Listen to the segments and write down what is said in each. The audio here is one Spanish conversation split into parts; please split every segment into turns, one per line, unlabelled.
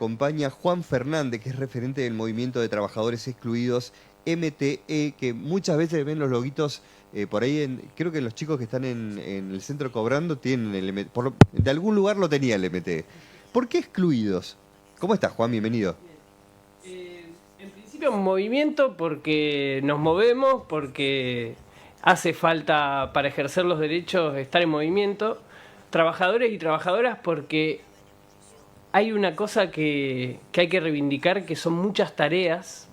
acompaña Juan Fernández, que es referente del Movimiento de Trabajadores Excluidos, MTE, que muchas veces ven los loguitos por ahí, creo que los chicos que están en el centro cobrando tienen el MTE, de algún lugar lo tenía el MTE. ¿Por qué excluidos? ¿Cómo estás, Juan? Bienvenido.
En principio un movimiento porque nos movemos, porque hace falta para ejercer los derechos estar en movimiento. Trabajadores y trabajadoras porque hay una cosa que hay que reivindicar, que son muchas tareas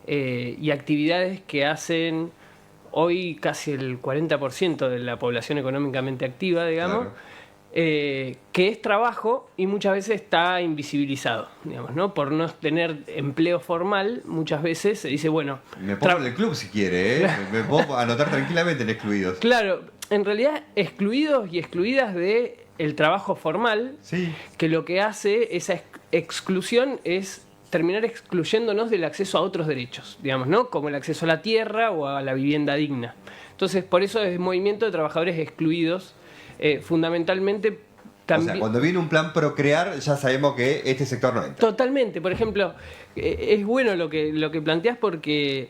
y actividades que hacen hoy casi el 40% de la población económicamente activa, digamos, claro. Que es trabajo y muchas veces está invisibilizado, digamos, ¿no? Por no tener empleo formal, muchas veces se dice, bueno...
Me pongo en el club si quiere, ¿eh? Me puedo anotar tranquilamente en excluidos.
Claro, en realidad excluidos y excluidas de el trabajo formal, sí, que lo que hace esa exclusión es terminar excluyéndonos del acceso a otros derechos, digamos, ¿no? Como el acceso a la tierra o a la vivienda digna. Entonces, por eso es movimiento de trabajadores excluidos, fundamentalmente también...
O sea, cuando viene un plan Procrear, ya sabemos que este sector no entra.
Totalmente. Por ejemplo, es bueno lo que planteás porque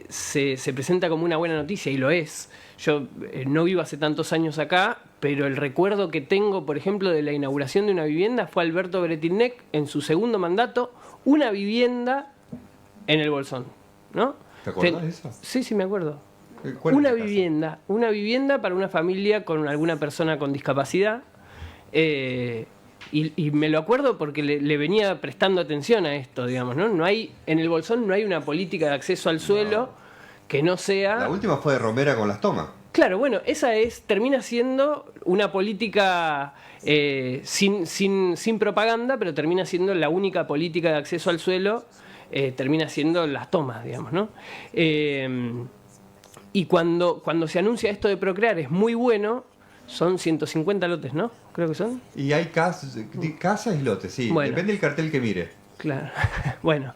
se presenta como una buena noticia, y lo es. Yo no vivo hace tantos años acá, pero el recuerdo que tengo, por ejemplo, de la inauguración de una vivienda fue Alberto Bretilnec, en su segundo mandato, una vivienda en el Bolsón, ¿no?
¿Te acuerdas de eso?
Sí, sí, me acuerdo. Una vivienda para una familia con alguna persona con discapacidad. Y me lo acuerdo porque le venía prestando atención a esto, digamos, ¿no? No hay, en el Bolsón no hay una política de acceso al suelo que no sea...
La última fue de Romera con las tomas.
Claro, bueno, esa termina siendo una política sin propaganda, pero termina siendo la única política de acceso al suelo, termina siendo las tomas, digamos, ¿no? Y cuando se anuncia esto de Procrear es muy bueno, son 150 lotes, ¿no? Creo que son.
Y hay casas y lotes, sí, bueno, depende del cartel que mire.
Claro, bueno.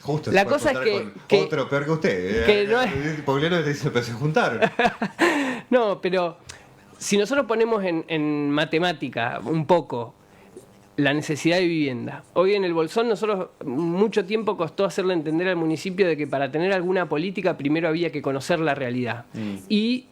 Justo
la cosa es que
otro peor que usted.
Que no es...
Porque no te dice, pero se juntaron.
No, pero si nosotros ponemos en matemática un poco la necesidad de vivienda. Hoy en el Bolsón nosotros mucho tiempo costó hacerle entender al municipio de que para tener alguna política primero había que conocer la realidad. Y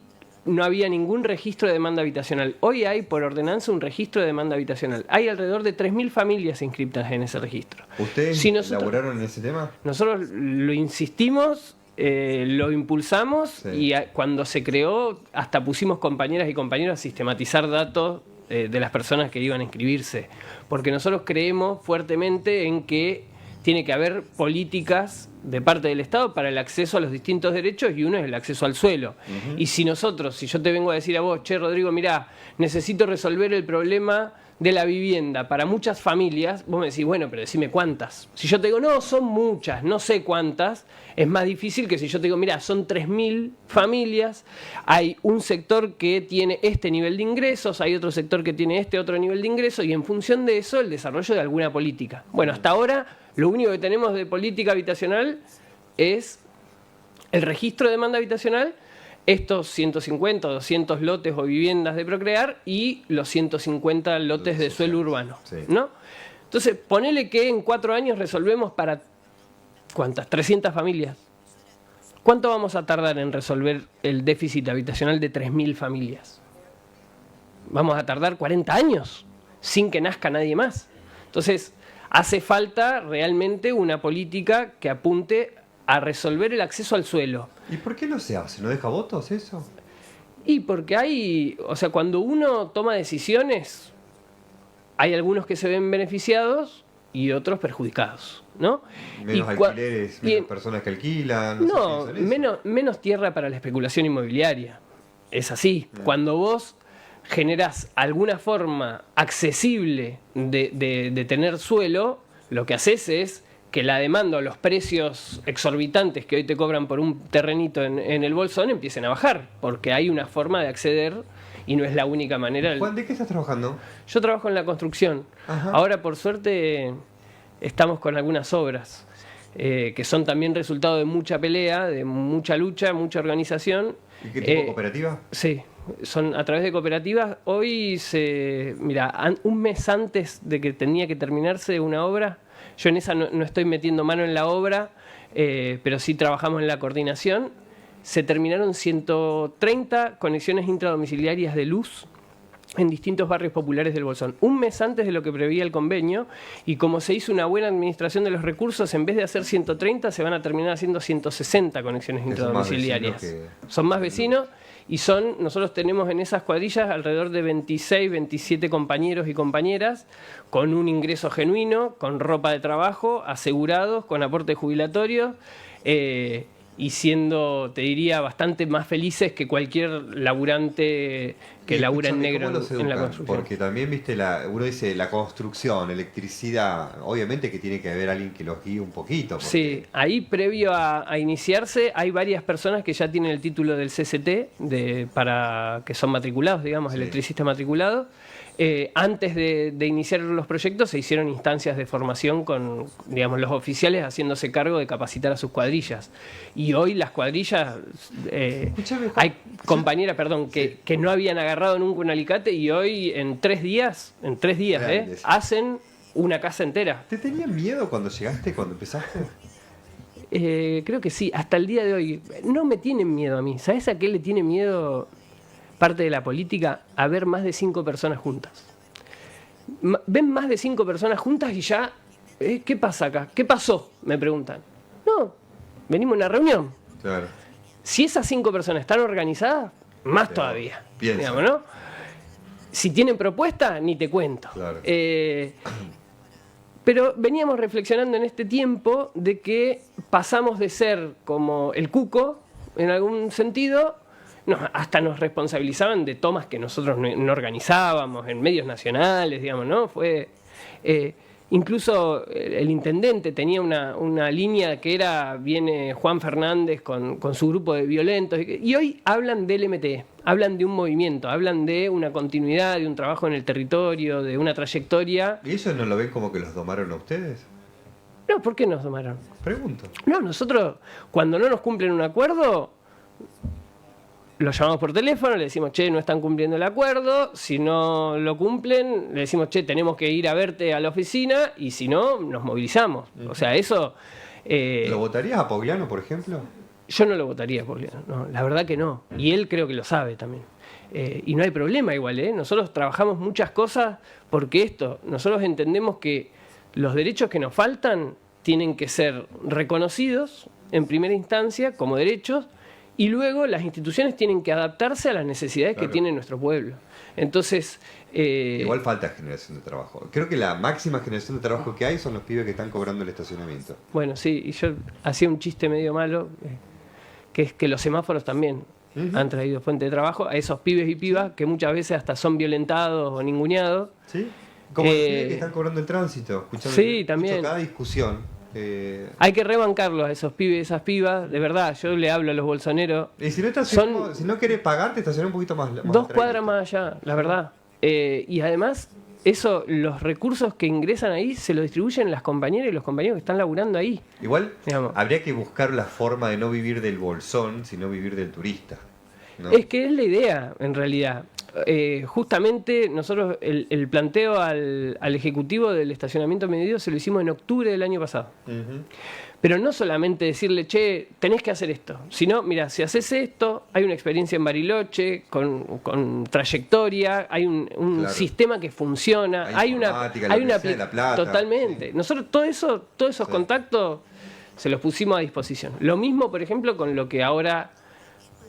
no había ningún registro de demanda habitacional. Hoy hay, por ordenanza, un registro de demanda habitacional. Hay alrededor de 3.000 familias inscritas en ese registro.
¿Ustedes elaboraron en ese tema?
Nosotros lo insistimos, lo impulsamos, sí. Y cuando se creó, hasta pusimos compañeras y compañeros a sistematizar datos de las personas que iban a inscribirse. Porque nosotros creemos fuertemente en que tiene que haber políticas de parte del Estado para el acceso a los distintos derechos, y uno es el acceso al suelo. Y si yo te vengo a decir a vos, che, Rodrigo, mirá, necesito resolver el problema de la vivienda para muchas familias, vos me decís, bueno, pero decime cuántas. Si yo te digo, no, son muchas, no sé cuántas, es más difícil que si yo te digo, mirá, son 3.000 familias, hay un sector que tiene este nivel de ingresos, hay otro sector que tiene este otro nivel de ingresos, y en función de eso, el desarrollo de alguna política. Bueno, hasta ahora, lo único que tenemos de política habitacional es el registro de demanda habitacional, estos 150 o 200 lotes o viviendas de Procrear y los 150 lotes de suelo urbano, sí, ¿no? Entonces, ponele que en 4 años resolvemos para, ¿cuántas? 300 familias. ¿Cuánto vamos a tardar en resolver el déficit habitacional de 3.000 familias? Vamos a tardar 40 años sin que nazca nadie más. Entonces, hace falta realmente una política que apunte a resolver el acceso al suelo.
¿Y por qué no se hace? ¿No deja votos eso?
Y porque cuando uno toma decisiones, hay algunos que se ven beneficiados y otros perjudicados, ¿no?
Menos alquileres, menos personas que alquilan.
No, menos tierra para la especulación inmobiliaria. Es así. No. Cuando vos generás alguna forma accesible de tener suelo, lo que haces es que la demanda o los precios exorbitantes que hoy te cobran por un terrenito en el Bolsón empiecen a bajar, porque hay una forma de acceder y no es la única manera.
Juan, ¿de qué estás trabajando?
Yo trabajo en la construcción. Ajá. Ahora, por suerte, estamos con algunas obras que son también resultado de mucha pelea, de mucha lucha, mucha organización.
¿Y qué tipo de cooperativa?
Sí. son a través de cooperativas. Hoy mira, un mes antes de que tenía que terminarse una obra, yo en esa no estoy metiendo mano en la obra, pero sí trabajamos en la coordinación. Se terminaron 130 conexiones intradomiciliarias de luz en distintos barrios populares del Bolsón, un mes antes de lo que preveía el convenio, y como se hizo una buena administración de los recursos, en vez de hacer 130 se van a terminar haciendo 160 conexiones intradomiciliarias. Son más vecinos y nosotros tenemos en esas cuadrillas alrededor de 26, 27 compañeros y compañeras con un ingreso genuino, con ropa de trabajo, asegurados, con aporte jubilatorio, y siendo, te diría, bastante más felices que cualquier laburante que labura en negro en la construcción.
Porque también, viste, uno dice la construcción, electricidad, obviamente que tiene que haber alguien que los guíe un poquito. Porque...
Sí, ahí previo a iniciarse hay varias personas que ya tienen el título del CCT, para que son matriculados, digamos, electricistas matriculados. Antes de iniciar los proyectos se hicieron instancias de formación con, digamos, los oficiales haciéndose cargo de capacitar a sus cuadrillas. Y hoy las cuadrillas, hay compañeras, que no habían agarrado nunca un alicate y hoy en 3 días, hacen una casa entera.
¿Te tenían miedo cuando llegaste, cuando empezaste?
Creo que sí, hasta el día de hoy. No me tienen miedo a mí. ¿Sabes a qué le tiene miedo parte de la política? A ver más de 5 personas juntas. Ven más de 5 personas juntas y ya, ¿qué pasa acá? ¿Qué pasó? Me preguntan. No, venimos a una reunión.
Claro.
Si esas 5 personas están organizadas, más todavía. Digamos, ¿no? Si tienen propuesta, ni te cuento. Claro. Pero veníamos reflexionando en este tiempo de que pasamos de ser como el cuco, en algún sentido, hasta nos responsabilizaban de tomas que nosotros no organizábamos en medios nacionales, digamos, ¿no? Fue incluso el intendente tenía una línea que viene Juan Fernández con su grupo de violentos, y hoy hablan del MTE, hablan de un movimiento, hablan de una continuidad, de un trabajo en el territorio, de una trayectoria.
¿Y eso no lo ven como que los domaron a ustedes?
No, ¿por qué nos domaron?
Pregunto.
No, nosotros cuando no nos cumplen un acuerdo, los llamamos por teléfono, le decimos, che, no están cumpliendo el acuerdo. Si no lo cumplen, le decimos, che, tenemos que ir a verte a la oficina, y si no, nos movilizamos. O sea, eso...
¿Lo votarías a Pogliano, por ejemplo?
Yo no lo votaría a Pogliano, no, la verdad que no. Y él creo que lo sabe también. Y no hay problema igual, ¿eh? Nosotros trabajamos muchas cosas porque nosotros entendemos que los derechos que nos faltan tienen que ser reconocidos en primera instancia como derechos, y luego las instituciones tienen que adaptarse a las necesidades que tiene nuestro pueblo. Entonces...
igual falta generación de trabajo. Creo que la máxima generación de trabajo que hay son los pibes que están cobrando el estacionamiento.
Bueno, sí, y yo hacía un chiste medio malo, que es que los semáforos también han traído fuente de trabajo a esos pibes y pibas que muchas veces hasta son violentados o ninguneados.
¿Sí? Como los pibes que están cobrando el tránsito.
Sí, también.
Cada discusión.
Hay que rebancarlos a esos pibes y esas pibas, de verdad. Yo le hablo a los bolsoneros.
Y si no querés pagar, te estacionás un poquito más
2 cuadras más allá, la verdad. Y además, los recursos que ingresan ahí se los distribuyen las compañeras y los compañeros que están laburando ahí.
Igual, habría que buscar la forma de no vivir del bolsón, sino vivir del turista, ¿no?
Es que es la idea, en realidad. Justamente nosotros el planteo al Ejecutivo del estacionamiento medido se lo hicimos en octubre del año pasado. Pero no solamente decirle, che, tenés que hacer esto, sino, mira, si haces esto, hay una experiencia en Bariloche con trayectoria, hay un sistema que funciona, hay una
de La Plata,
totalmente. Sí. Nosotros todos esos contactos se los pusimos a disposición. Lo mismo, por ejemplo, con lo que ahora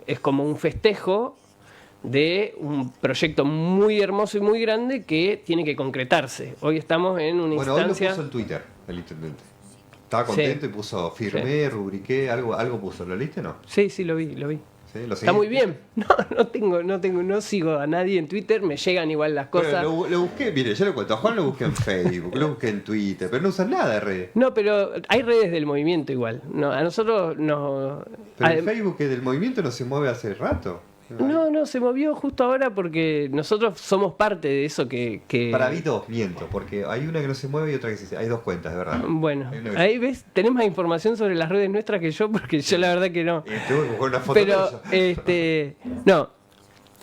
es como un festejo de un proyecto muy hermoso y muy grande que tiene que concretarse. Hoy estamos en una instancia...
Bueno, hoy lo puso en Twitter el intendente. Estaba contento y puso firmé, rubriqué, algo puso. ¿Lo leíste o no?
Sí, lo vi.
¿Sí? ¿Lo
está muy bien. No sigo a nadie en Twitter, me llegan igual las cosas.
Pero lo busqué, mire, yo lo cuento. A Juan lo busqué en Facebook, lo busqué en Twitter, pero no usan nada de redes.
No, pero hay redes del movimiento igual. No, a nosotros nos...
Pero el Facebook del movimiento no se mueve hace rato.
No, se movió justo ahora porque nosotros somos parte de eso que...
Para mí dos, miento, porque hay una que no se mueve y otra que sí. Hay 2 cuentas, de verdad.
Bueno, ahí ves, tenés más información sobre las redes nuestras que yo, porque yo la verdad que no.
Y tuve que buscar una foto
pero,
de eso.
no,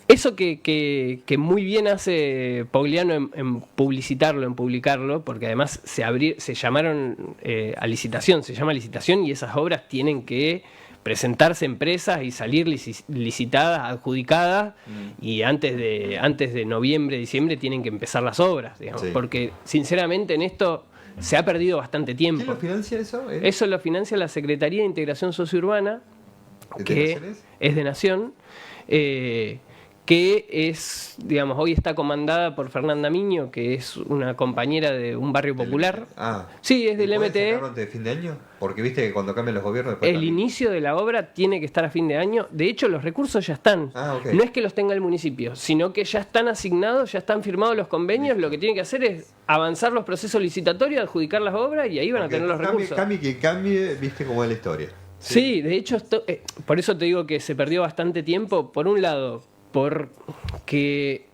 Eso que muy bien hace Pogliano en publicitarlo, en publicarlo, porque además se llamaron a licitación, se llama licitación y esas obras tienen que presentarse empresas y salir licitadas, adjudicadas, y antes de noviembre, diciembre tienen que empezar las obras, digamos,
Sí.
porque sinceramente en esto se ha perdido bastante tiempo.
¿Quién lo financia eso?
Eso lo financia la Secretaría de Integración Sociourbana,
¿De
que
Naciones?
es de Nación, que es, digamos, hoy está comandada por Fernanda Miño, que es una compañera de un barrio popular. Sí, es del
¿Y puede
MTE.
sacarlo antes de fin de año? Porque viste que cuando cambian los gobiernos después
El
cambian.
inicio de la obra tiene que estar a fin de año. De hecho, los recursos ya están.
Ok.
No es que los tenga el municipio, sino que ya están asignados, ya están firmados los convenios.
Listo.
Lo que tienen que hacer es avanzar los procesos licitatorios, adjudicar las obras y ahí van a tener los recursos.
Cambie quien cambie, viste cómo es la historia.
Sí, de hecho, por eso te digo que se perdió bastante tiempo. Por un lado, porque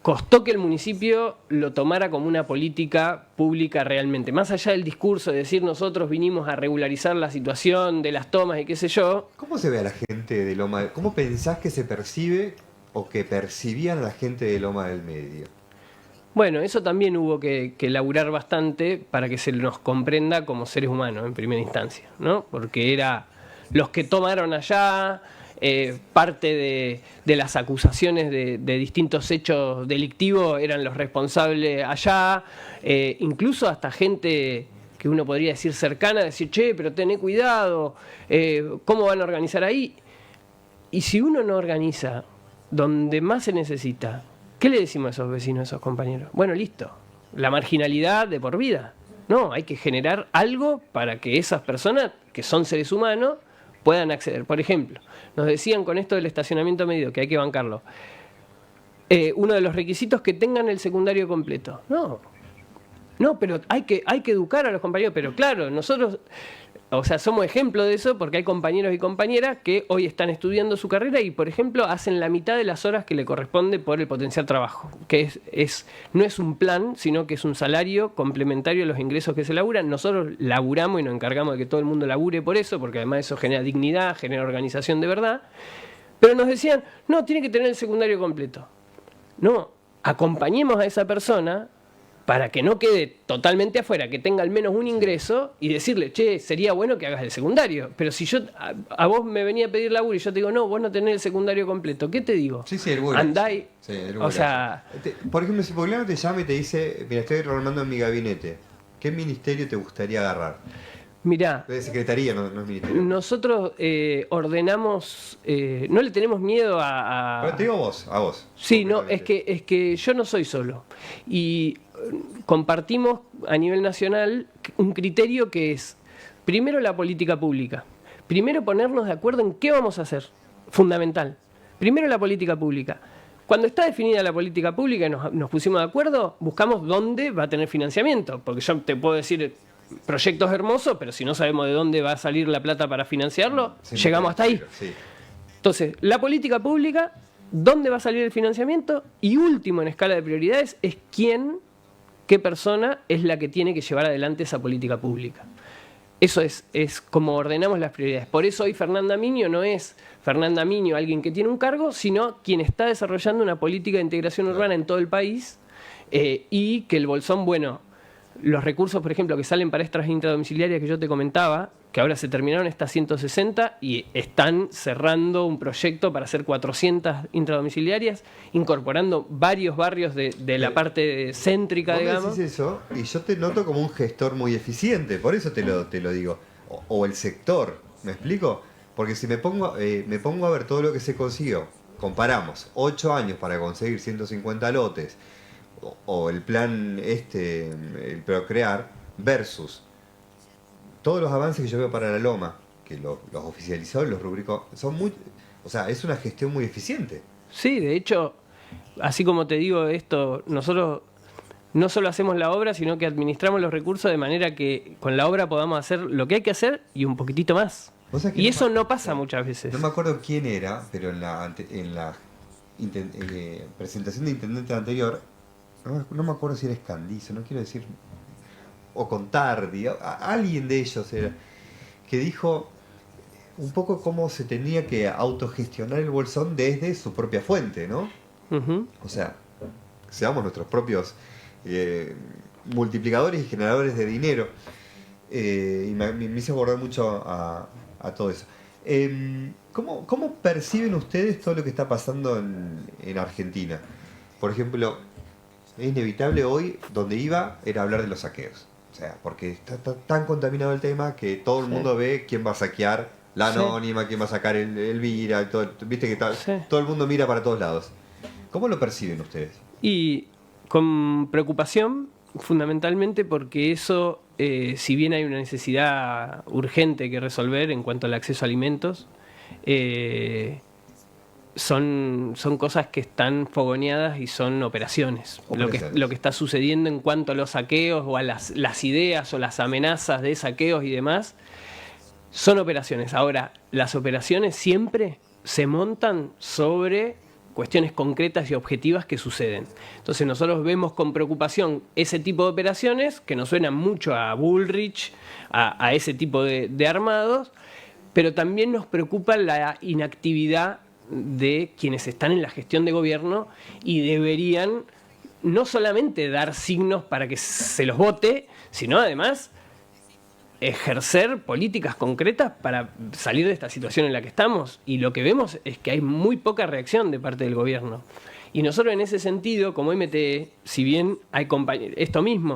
costó que el municipio lo tomara como una política pública realmente. Más allá del discurso de decir nosotros vinimos a regularizar la situación de las tomas y qué sé yo.
¿Cómo se ve a la gente de Loma? ¿Cómo pensás que se percibe o que percibían a la gente de Loma del Medio?
Bueno, eso también hubo que laburar bastante para que se nos comprenda como seres humanos en primera instancia, ¿no? Porque era los que tomaron allá, parte de las acusaciones de distintos hechos delictivos eran los responsables allá, incluso hasta gente que uno podría decir cercana, decir, che, pero tené cuidado, ¿cómo van a organizar ahí? Y si uno no organiza donde más se necesita, ¿qué le decimos a esos vecinos, a esos compañeros? Bueno, listo, la marginalidad de por vida. No, hay que generar algo para que esas personas, que son seres humanos, puedan acceder. Por ejemplo, nos decían con esto del estacionamiento medido, que hay que bancarlo, uno de los requisitos que tengan el secundario completo. No, pero hay que educar a los compañeros. Pero claro, nosotros, o sea, somos ejemplo de eso porque hay compañeros y compañeras que hoy están estudiando su carrera y, por ejemplo, hacen la mitad de las horas que le corresponde por el potencial trabajo, que no es un plan, sino que es un salario complementario a los ingresos que se laburan. Nosotros laburamos y nos encargamos de que todo el mundo labure por eso, porque además eso genera dignidad, genera organización de verdad. Pero nos decían, no, tiene que tener el secundario completo. No, acompañemos a esa persona para que no quede totalmente afuera, que tenga al menos un ingreso y decirle, che, sería bueno que hagas el secundario. Pero si yo a vos me venía a pedir laburo y yo te digo, no, vos no tenés el secundario completo, ¿qué te digo?
Sí, el bueno.
Andá y...
Sí, el
o sea...
Por ejemplo, si Pogliano te llama y te dice, mira, estoy armando en mi gabinete, ¿qué ministerio te gustaría agarrar?
Mirá,
De secretaría, no es ministerio.
nosotros ordenamos, no le tenemos miedo
Pero te digo a vos.
Sí, no, es que yo no soy solo. Y compartimos a nivel nacional un criterio que es, primero la política pública. Primero ponernos de acuerdo en qué vamos a hacer. Fundamental. Primero la política pública. Cuando está definida la política pública y nos pusimos de acuerdo, buscamos dónde va a tener financiamiento. Porque yo te puedo decir proyectos hermosos, pero si no sabemos de dónde va a salir la plata para financiarlo, llegamos hasta ahí.
Sí.
Entonces, la política pública, dónde va a salir el financiamiento y último en escala de prioridades es qué persona es la que tiene que llevar adelante esa política pública. Eso es como ordenamos las prioridades. Por eso hoy Fernanda Miño no es Fernanda Miño, alguien que tiene un cargo, sino quien está desarrollando una política de integración urbana en todo el país y que el Bolsón, bueno, los recursos, por ejemplo, que salen para estas intradomiciliarias que yo te comentaba, que ahora se terminaron estas 160 y están cerrando un proyecto para hacer 400 intradomiciliarias, incorporando varios barrios de la parte céntrica,
Vos
digamos.
me decís eso y yo te noto como un gestor muy eficiente, por eso te lo digo. O el sector, ¿me explico? Porque si me pongo a ver todo lo que se consiguió, comparamos 8 años para conseguir 150 lotes, o el plan el Procrear, versus todos los avances que yo veo para la Loma, que los oficializó y los rubricó, son muy... O sea, es una gestión muy eficiente.
Sí, de hecho, así como te digo esto, nosotros no solo hacemos la obra, sino que administramos los recursos de manera que con la obra podamos hacer lo que hay que hacer y un poquitito más. Y eso no pasa muchas veces.
No me acuerdo quién era, pero en la presentación de intendente anterior, no me acuerdo si era Escandizo, no quiero decir, o Contardi, alguien de ellos era, que dijo un poco cómo se tenía que autogestionar el Bolsón desde su propia fuente, ¿no? O sea, seamos nuestros propios multiplicadores y generadores de dinero. Y me hizo acordar mucho a todo eso. ¿Cómo perciben ustedes todo lo que está pasando en Argentina? Por ejemplo, es inevitable hoy, donde iba, era hablar de los saqueos. O sea, porque está tan contaminado el tema que todo el mundo ve quién va a saquear la anónima, quién va a sacar el Vira, viste que todo el mundo mira para todos lados. ¿Cómo lo perciben ustedes?
Y con preocupación, fundamentalmente porque eso, si bien hay una necesidad urgente que resolver en cuanto al acceso a alimentos, son cosas que están fogoneadas y son operaciones. Lo que está sucediendo en cuanto a los saqueos o a las ideas o las amenazas de saqueos y demás, son operaciones. Ahora, las operaciones siempre se montan sobre cuestiones concretas y objetivas que suceden. Entonces nosotros vemos con preocupación ese tipo de operaciones que nos suenan mucho a Bullrich, a ese tipo de armados, pero también nos preocupa la inactividad de quienes están en la gestión de gobierno y deberían no solamente dar signos para que se los vote, sino además ejercer políticas concretas para salir de esta situación en la que estamos. Y lo que vemos es que hay muy poca reacción de parte del gobierno. Y nosotros en ese sentido, como MTE, si bien hay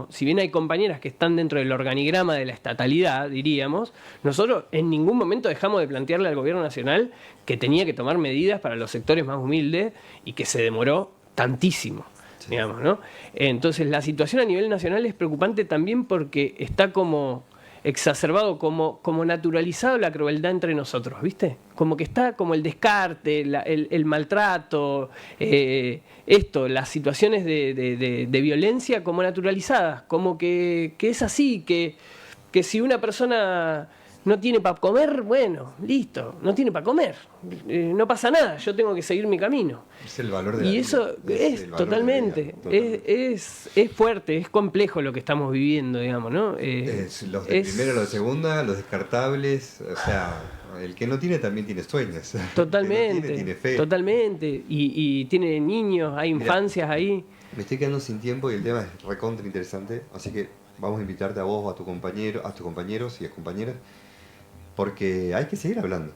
si bien hay compañeras que están dentro del organigrama de la estatalidad, diríamos, nosotros en ningún momento dejamos de plantearle al gobierno nacional que tenía que tomar medidas para los sectores más humildes y que se demoró tantísimo. Sí. Digamos, ¿no? Entonces la situación a nivel nacional es preocupante también porque está como exacerbado, como naturalizado la crueldad entre nosotros, ¿viste? Como que está como el descarte, el maltrato, las situaciones de violencia como naturalizadas, como que es así, que si una persona no tiene para comer, bueno, listo, no tiene para comer, no pasa nada, yo tengo que seguir mi camino.
Es el valor de la
vida. Y eso es totalmente, es fuerte, es complejo lo que estamos viviendo, digamos, ¿no?
Los de primera, los de segunda, los descartables, o sea, el que no tiene también tiene sueños.
Totalmente,
tiene fe.
Totalmente, y tiene niños, hay infancias ahí.
Me estoy quedando sin tiempo y el tema es recontra interesante, así que vamos a invitarte a vos o a tus compañeros y a compañeras, porque hay que seguir hablando.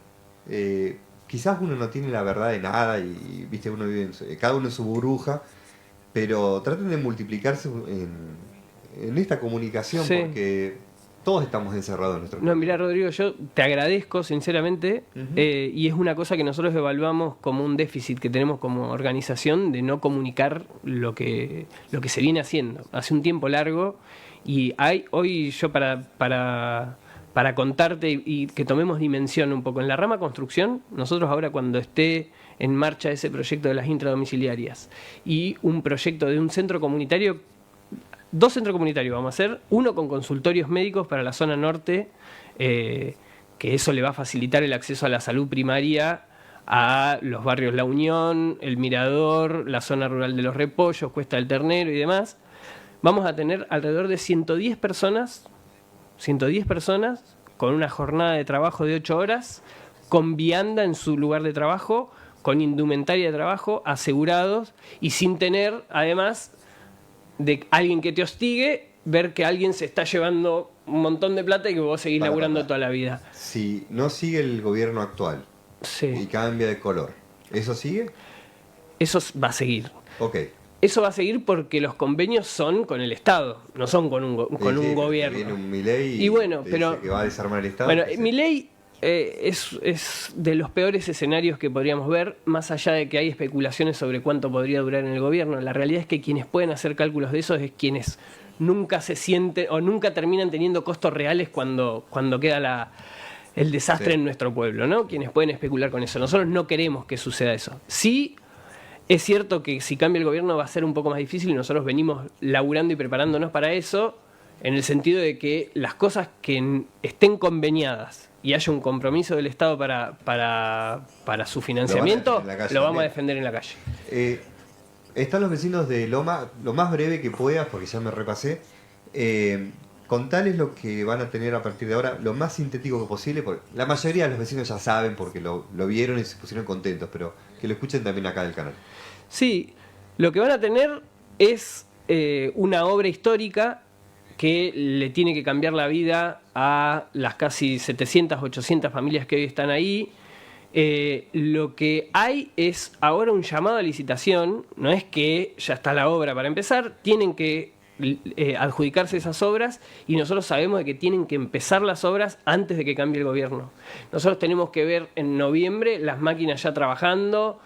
Quizás uno no tiene la verdad de nada y viste, uno vive cada uno en su burbuja, pero traten de multiplicarse en esta comunicación, sí, porque todos estamos encerrados en nuestro
No, mirá, Rodrigo, yo te agradezco sinceramente, y es una cosa que nosotros evaluamos como un déficit que tenemos como organización de no comunicar lo que se viene haciendo hace un tiempo largo. Y hoy yo para contarte y que tomemos dimensión un poco, en la rama construcción, nosotros ahora cuando esté en marcha ese proyecto de las intradomiciliarias y un proyecto de un centro comunitario, 2 centros comunitarios vamos a hacer, uno con consultorios médicos para la zona norte, que eso le va a facilitar el acceso a la salud primaria a los barrios La Unión, El Mirador, la zona rural de Los Repollos, Cuesta del Ternero y demás. Vamos a tener alrededor de 110 personas con una jornada de trabajo de 8 horas, con vianda en su lugar de trabajo, con indumentaria de trabajo, asegurados y sin tener, además, de alguien que te hostigue, ver que alguien se está llevando un montón de plata y que vos seguís laburando toda la vida.
Si no sigue el gobierno actual, sí, y cambia de color, ¿eso sigue?
Eso va a seguir.
Ok.
Eso va a seguir porque los convenios son con el Estado, no son con un gobierno.
Viene un Milei
y bueno, pero
que va a desarmar el Estado.
Bueno, Milei es de los peores escenarios que podríamos ver, más allá de que hay especulaciones sobre cuánto podría durar en el gobierno. La realidad es que quienes pueden hacer cálculos de eso es quienes nunca se sienten o nunca terminan teniendo costos reales cuando queda el desastre, sí, en nuestro pueblo, ¿no? Quienes pueden especular con eso. Nosotros no queremos que suceda eso. Sí. Es cierto que si cambia el gobierno va a ser un poco más difícil y nosotros venimos laburando y preparándonos para eso, en el sentido de que las cosas que estén conveniadas y haya un compromiso del Estado para su financiamiento, lo vamos a defender en la calle.
Están los vecinos de Loma, lo más breve que puedas, porque ya me repasé, contales lo que van a tener a partir de ahora, lo más sintético posible, porque la mayoría de los vecinos ya saben porque lo vieron y se pusieron contentos, pero que lo escuchen también acá del canal.
Sí, lo que van a tener es una obra histórica que le tiene que cambiar la vida a las casi 700, 800 familias que hoy están ahí. Lo que hay es ahora un llamado a licitación, no es que ya está la obra para empezar, tienen que adjudicarse esas obras y nosotros sabemos de que tienen que empezar las obras antes de que cambie el gobierno. Nosotros tenemos que ver en noviembre las máquinas ya trabajando.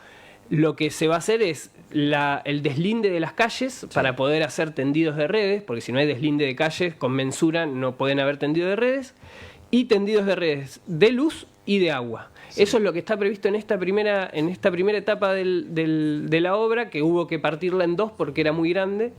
Lo que se va a hacer es el deslinde de las calles para poder hacer tendidos de redes, porque si no hay deslinde de calles con mensura no pueden haber tendido de redes, y tendidos de redes de luz y de agua. Sí. Eso es lo que está previsto en esta primera etapa de la obra, que hubo que partirla en dos porque era muy grande,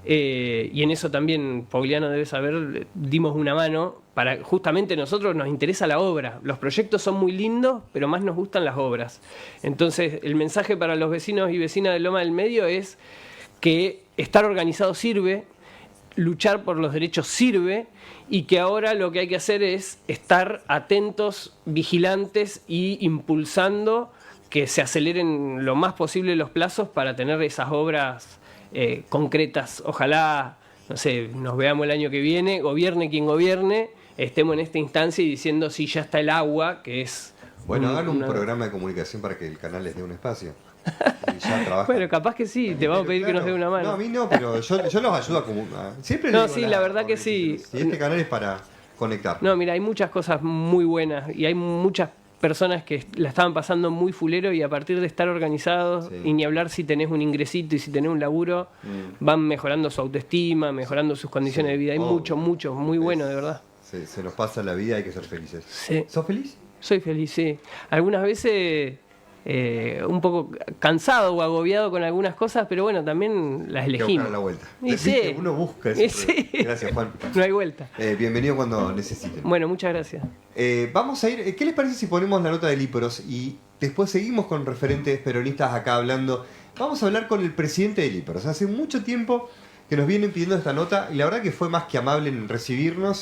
y en eso también Pogliano debe saber, dimos una mano. Justamente nosotros nos interesa la obra. Los proyectos son muy lindos, pero más nos gustan las obras. Entonces, el mensaje para los vecinos y vecinas de Loma del Medio es que estar organizado sirve, luchar por los derechos sirve, y que ahora lo que hay que hacer es estar atentos, vigilantes y impulsando que se aceleren lo más posible los plazos para tener esas obras concretas. Ojalá, no sé, nos veamos el año que viene, gobierne quien gobierne, estemos en esta instancia y diciendo si ya está el agua, que es...
Bueno, hagan un programa de comunicación para que el canal les dé un espacio. Y ya
bueno, capaz que sí, te vamos a pedir que nos dé una mano.
No, a mí no, pero yo los ayudo a comunicar. Siempre
no, sí, la verdad que sí.
Y este canal es para conectar.
No, mira, hay muchas cosas muy buenas y hay muchas personas que la estaban pasando muy fulero y a partir de estar organizados, y ni hablar si tenés un ingresito y si tenés un laburo, van mejorando su autoestima, mejorando sus condiciones de vida. Hay mucho, muy bueno, de verdad.
Se nos pasa la vida, hay que ser felices.
Sí.
¿Sos feliz?
Soy feliz, sí. Algunas veces un poco cansado o agobiado con algunas cosas, pero bueno, también las elegimos.
Que la vuelta.
Sí.
Uno busca eso.
Sí.
Gracias, Juan.
No hay vuelta.
Bienvenido cuando necesiten.
Bueno, muchas gracias.
Vamos a ir. ¿Qué les parece si ponemos la nota de Líperos y después seguimos con referentes peronistas acá hablando? Vamos a hablar con el presidente de Líperos. Hace mucho tiempo que nos vienen pidiendo esta nota y la verdad que fue más que amable en recibirnos.